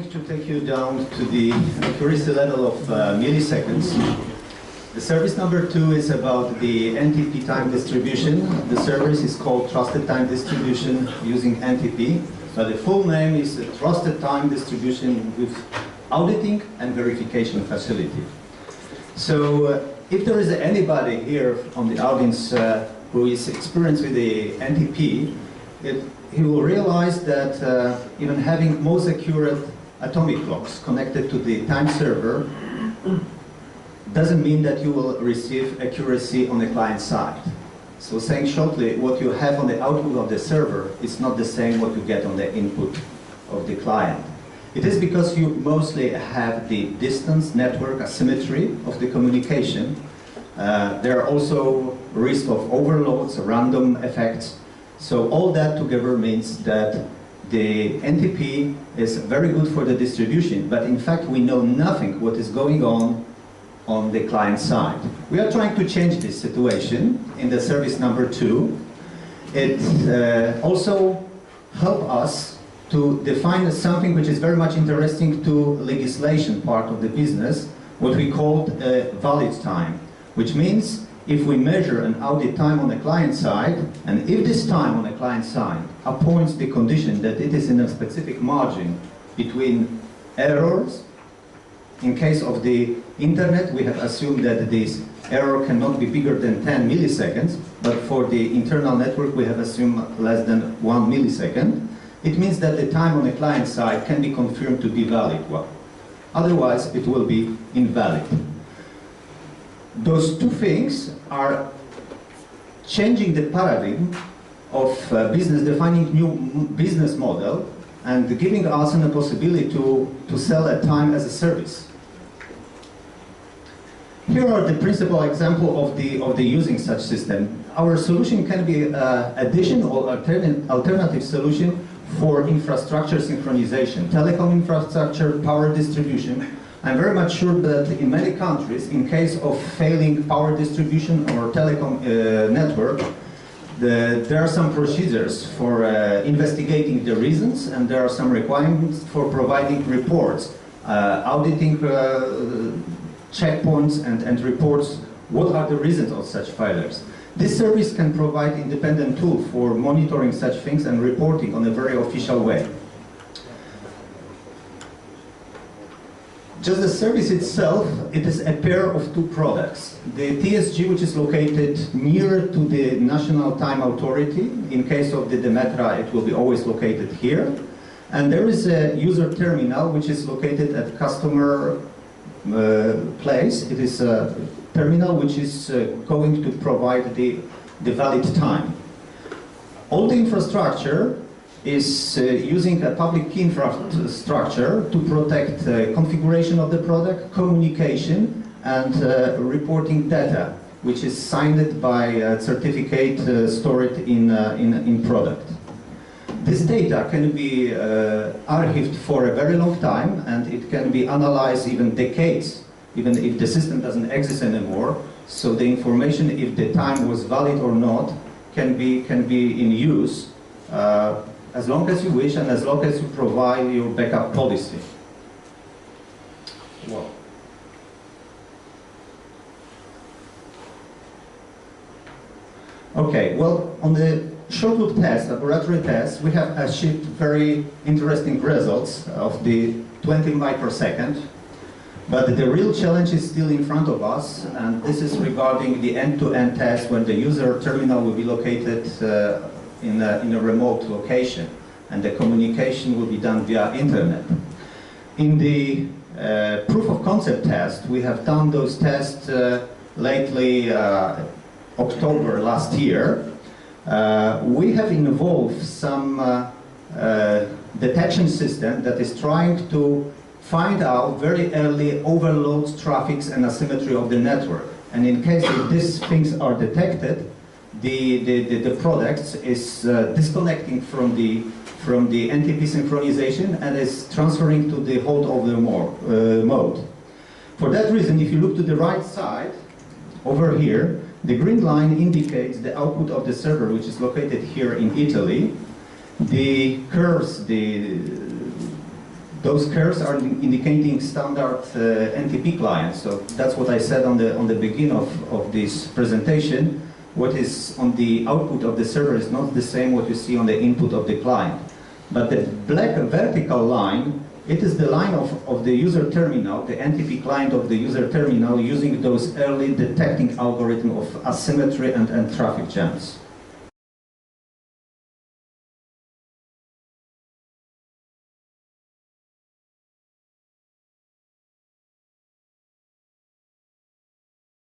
going to take you down to the accuracy level of milliseconds. The service number 2 is about the NTP time distribution. The service is called Trusted Time Distribution using NTP, but the full name is Trusted Time Distribution with Auditing and Verification Facility. So if there is anybody here on the audience who is experienced with the NTP, he will realize that even having most accurate atomic clocks connected to the time server doesn't mean that you will receive accuracy on the client side. So saying shortly, what you have on the output of the server is not the same what you get on the input of the client. It is because you mostly have the distance network asymmetry of the communication. There are also risks of overloads, random effects. So all that together means that the NTP is very good for the distribution, but in fact we know nothing what is going on the client side. We are trying to change this situation in the service number 2. It also helps us to define something which is very much interesting to legislation part of the business, what we call valid time, which means if we measure an audit time on the client side, and if this time on the client side appoints the condition that it is in a specific margin between errors. In case of the internet, we have assumed that this error cannot be bigger than 10 milliseconds, but for the internal network we have assumed less than 1 millisecond. It means that the time on the client side can be confirmed to be valid one. Otherwise, it will be invalid. Those two things are changing the paradigm of business, defining new business model, and giving us a possibility to sell a time as a service. Here are the principal example of the using such system. Our solution can be addition or alternative solution for infrastructure synchronization, telecom infrastructure, power distribution. I'm very much sure that in many countries, in case of failing power distribution or telecom network, there are some procedures for investigating the reasons, and there are some requirements for providing reports, auditing checkpoints and reports. What are the reasons of such failures? This service can provide independent tool for monitoring such things and reporting on a very official way. Just the service itself, it is a pair of two products. The TSG, which is located near to the National Time Authority. In case of the DEMETRA, it will be always located here. And there is a user terminal, which is located at customer place. It is a terminal which is going to provide the valid time. All the infrastructure is using a public key infrastructure to protect configuration of the product, communication, and reporting data, which is signed by a certificate stored in product. This data can be archived for a very long time, and it can be analyzed even decades, even if the system doesn't exist anymore. So the information, if the time was valid or not, can be in use as long as you wish and as long as you provide your backup policy. Wow. Okay, well, on the short loop test, laboratory test, we have achieved very interesting results of the 20 microsecond. But the real challenge is still in front of us, and this is regarding the end-to-end test when the user terminal will be located in a remote location, and the communication will be done via internet. In the proof of concept test, we have done those tests lately, October last year. We have involved some detection system that is trying to find out very early overloads, traffics, and asymmetry of the network. And in case if these things are detected, the product is disconnecting from the NTP synchronization and is transferring to the holdover mode. For that reason, if you look to the right side, over here, the green line indicates the output of the server, which is located here in Italy. The curves, the Those curves are indicating standard NTP clients. So that's what I said on the beginning of this presentation. What is on the output of the server is not the same what you see on the input of the client. But the black vertical line, it is the line of the user terminal, the NTP client of the user terminal, using those early detecting algorithm of asymmetry and traffic jams.